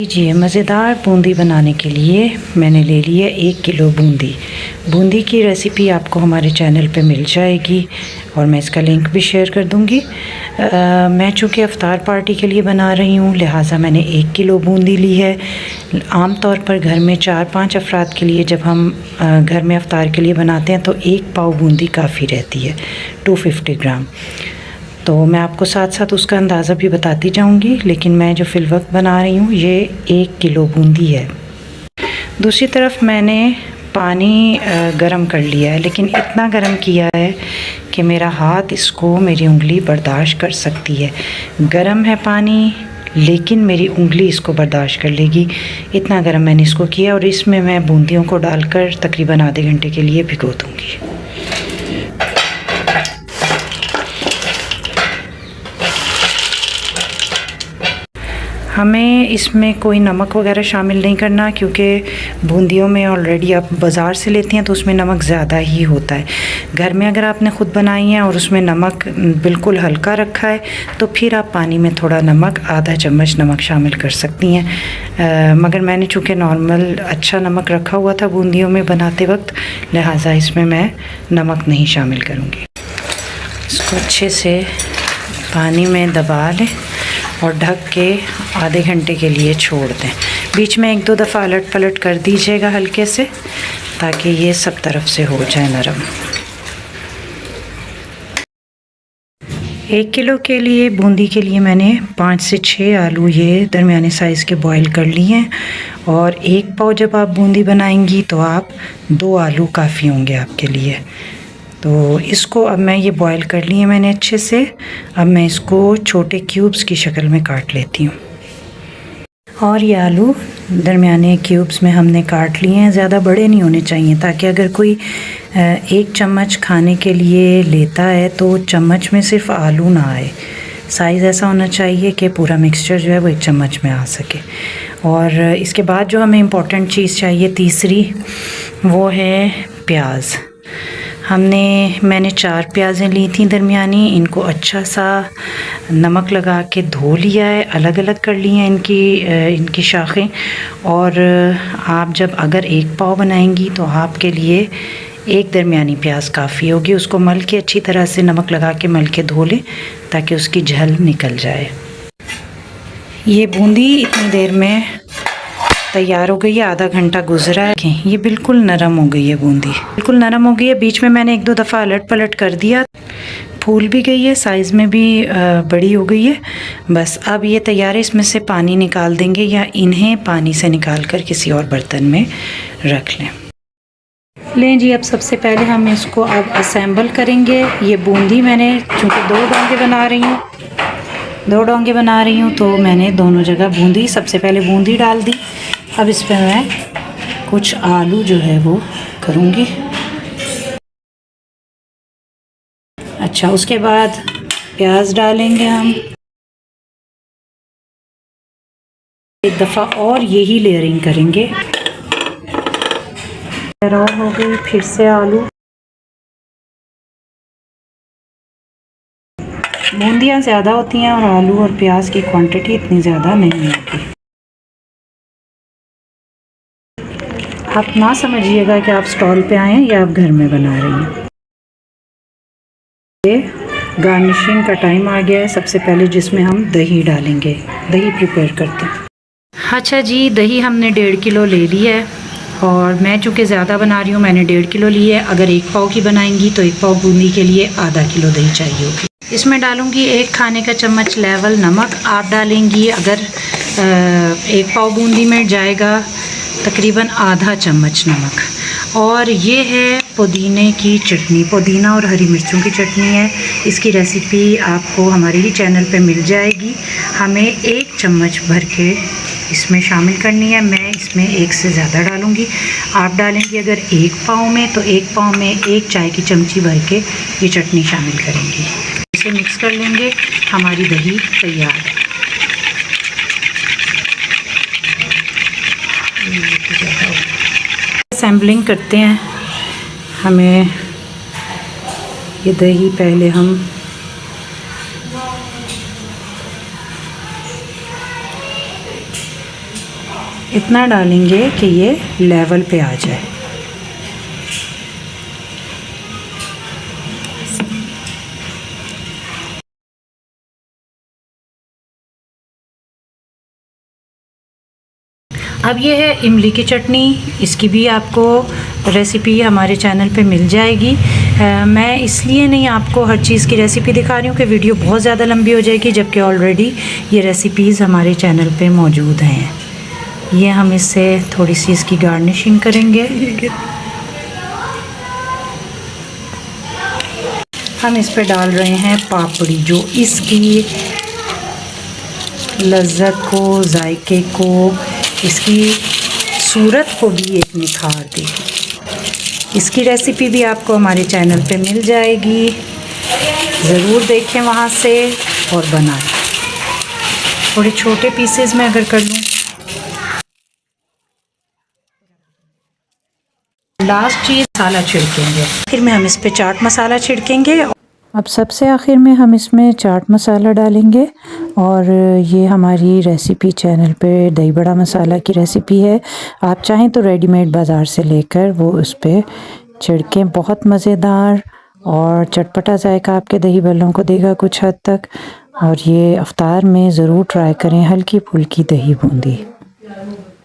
जी, मज़ेदार बूंदी बनाने के लिए मैंने ले ली है 1 किलो बूंदी। बूंदी की रेसिपी आपको हमारे चैनल पे मिल जाएगी और मैं इसका लिंक भी शेयर कर दूँगी। मैं चूँकि इफ्तार पार्टी के लिए बना रही हूँ, लिहाजा मैंने 1 किलो बूंदी ली है। आम तौर पर घर में 4-5 अफराद के लिए जब हम घर में इफ्तार के लिए बनाते हैं तो 1 पाव बूंदी काफ़ी रहती है, 250 ग्राम। तो मैं आपको साथ साथ उसका अंदाज़ा भी बताती जाऊंगी, लेकिन मैं जो फ़िल वक्त बना रही हूँ ये 1 किलो बूंदी है। दूसरी तरफ मैंने पानी गरम कर लिया है, लेकिन इतना गरम किया है कि मेरा हाथ इसको, मेरी उंगली बर्दाश्त कर सकती है। गरम है पानी, लेकिन मेरी उंगली इसको बर्दाश्त कर लेगी, इतना गरम मैंने इसको किया। और इसमें मैं बूंदियों को डालकर तकरीबन आधे घंटे के लिए भिगो दूँगी। हमें इसमें कोई नमक वगैरह शामिल नहीं करना, क्योंकि बूंदियों में ऑलरेडी आप बाज़ार से लेती हैं तो उसमें नमक ज़्यादा ही होता है। घर में अगर आपने ख़ुद बनाई है और उसमें नमक बिल्कुल हल्का रखा है तो फिर आप पानी में थोड़ा नमक, आधा चम्मच नमक शामिल कर सकती हैं। मगर मैंने चूँकि नॉर्मल अच्छा नमक रखा हुआ था बूंदियों में बनाते वक्त, लिहाजा इसमें मैं नमक नहीं शामिल करूँगी। इसको अच्छे से पानी में दबा लें और ढक के आधे घंटे के लिए छोड़ दें। बीच में 1-2 दफ़ा अलट पलट कर दीजिएगा हल्के से, ताकि ये सब तरफ से हो जाए नरम। 1 किलो के लिए बूंदी के लिए मैंने 5 से 6 आलू ये दरमियाने साइज़ के बॉईल कर लिए हैं। और 1 पाव जब आप बूंदी बनाएंगी तो आप 2 आलू काफ़ी होंगे आपके लिए। तो इसको अब मैं ये बॉईल कर लिए मैंने अच्छे से। अब मैं इसको छोटे क्यूब्स की शक्ल में काट लेती हूँ। और ये आलू दरमियाने क्यूब्स में हमने काट लिए हैं, ज़्यादा बड़े नहीं होने चाहिए, ताकि अगर कोई 1 चम्मच खाने के लिए लेता है तो चम्मच में सिर्फ आलू ना आए। साइज़ ऐसा होना चाहिए कि पूरा मिक्सचर जो है वो 1 चम्मच में आ सके। और इसके बाद जो हमें इम्पॉर्टेंट चीज़ चाहिए तीसरी, वो है प्याज। मैंने 4 प्याज़ें ली थी दरमियानी, इनको अच्छा सा नमक लगा के धो लिया है, अलग अलग कर ली हैं इनकी शाखें। और आप जब अगर 1 पाव बनाएंगी तो आपके लिए 1 दरमियानी प्याज काफ़ी होगी। उसको मल के अच्छी तरह से नमक लगा के मल के धो लें, ताकि उसकी झल निकल जाए। ये बूंदी इतनी देर में तैयार हो गई है, आधा घंटा गुजरा है। ये बिल्कुल नरम हो गई है बूंदी, बिल्कुल नरम हो गई है। बीच में मैंने 1-2 दफ़ा अलट पलट कर दिया, फूल भी गई है, साइज़ में भी बड़ी हो गई है। बस अब ये तैयार है, इसमें से पानी निकाल देंगे या इन्हें पानी से निकाल कर किसी और बर्तन में रख लें जी। अब सबसे पहले हम इसको अब असेंबल करेंगे। ये बूंदी मैंने चूँकि 2 डोंगे बना रही हूँ तो मैंने दोनों जगह बूंदी, सबसे पहले बूंदी डाल दी। अब इस पर मैं कुछ आलू जो है वो करूँगी। अच्छा, उसके बाद प्याज डालेंगे हम। एक दफ़ा और यही लेयरिंग करेंगे। और हो गई फिर से आलू। बूंदियाँ ज़्यादा होती हैं और आलू और प्याज की क्वांटिटी इतनी ज़्यादा नहीं होती। आप ना समझिएगा कि आप स्टॉल पे आए हैं या आप घर में बना रही हैं। ये गार्निशिंग का टाइम आ गया है। सबसे पहले जिसमें हम दही डालेंगे, दही प्रिपेयर करते हैं। अच्छा जी, दही हमने 1.5 किलो ले लिया है और मैं चूँकि ज़्यादा बना रही हूँ, मैंने 1.5 किलो ली है। अगर 1 पाव की बनाएंगी तो 1 पाव बूंदी के लिए आधा किलो दही चाहिए होगी। इसमें डालूँगी 1 खाने का चम्मच लेवल नमक। आप डालेंगी, अगर 1 पाव बूंदी में जाएगा तकरीबन आधा चम्मच नमक। और ये है पुदीने की चटनी, पुदीना और हरी मिर्चों की चटनी है। इसकी रेसिपी आपको हमारे ही चैनल पे मिल जाएगी। हमें 1 चम्मच भर के इसमें शामिल करनी है। मैं इसमें 1 से ज़्यादा डालूँगी। आप डालेंगी अगर 1 पाव में तो 1 पाव में 1 चाय की चमची भर के ये चटनी शामिल करेंगी। इसे मिक्स कर लेंगे। हमारी दही तैयार है। असेंबलिंग करते हैं। हमें ये दही पहले हम इतना डालेंगे कि ये लेवल पे आ जाए। अब ये है इमली की चटनी। इसकी भी आपको रेसिपी हमारे चैनल पे मिल जाएगी। मैं इसलिए नहीं आपको हर चीज़ की रेसिपी दिखा रही हूँ कि वीडियो बहुत ज़्यादा लंबी हो जाएगी, जबकि ऑलरेडी ये रेसिपीज़ हमारे चैनल पे मौजूद हैं। ये हम इससे थोड़ी सी इसकी गार्निशिंग करेंगे। हम इस पे डाल रहे हैं पापड़ी, जो इसकी लज्जत को, जायके को, इसकी सूरत को भी एक निखार देगी। इसकी रेसिपी भी आपको हमारे चैनल पे मिल जाएगी, ज़रूर देखें वहाँ से और बनाएं। थोड़े छोटे पीसेस में अगर कर लूँ। लास्ट चीज़ मसाला छिड़केंगे, फिर में हम इस पे चाट मसाला छिड़केंगे। अब सबसे आखिर में हम इसमें चाट मसाला डालेंगे। और ये हमारी रेसिपी चैनल पे दही बड़ा मसाला की रेसिपी है। आप चाहें तो रेडीमेड बाज़ार से लेकर वो उस पर छिड़कें। बहुत मज़ेदार और चटपटा जायका आपके दही बल्लों को देगा कुछ हद तक। और ये अफ्तार में ज़रूर ट्राई करें हल्की फुल्की दही बूंदी।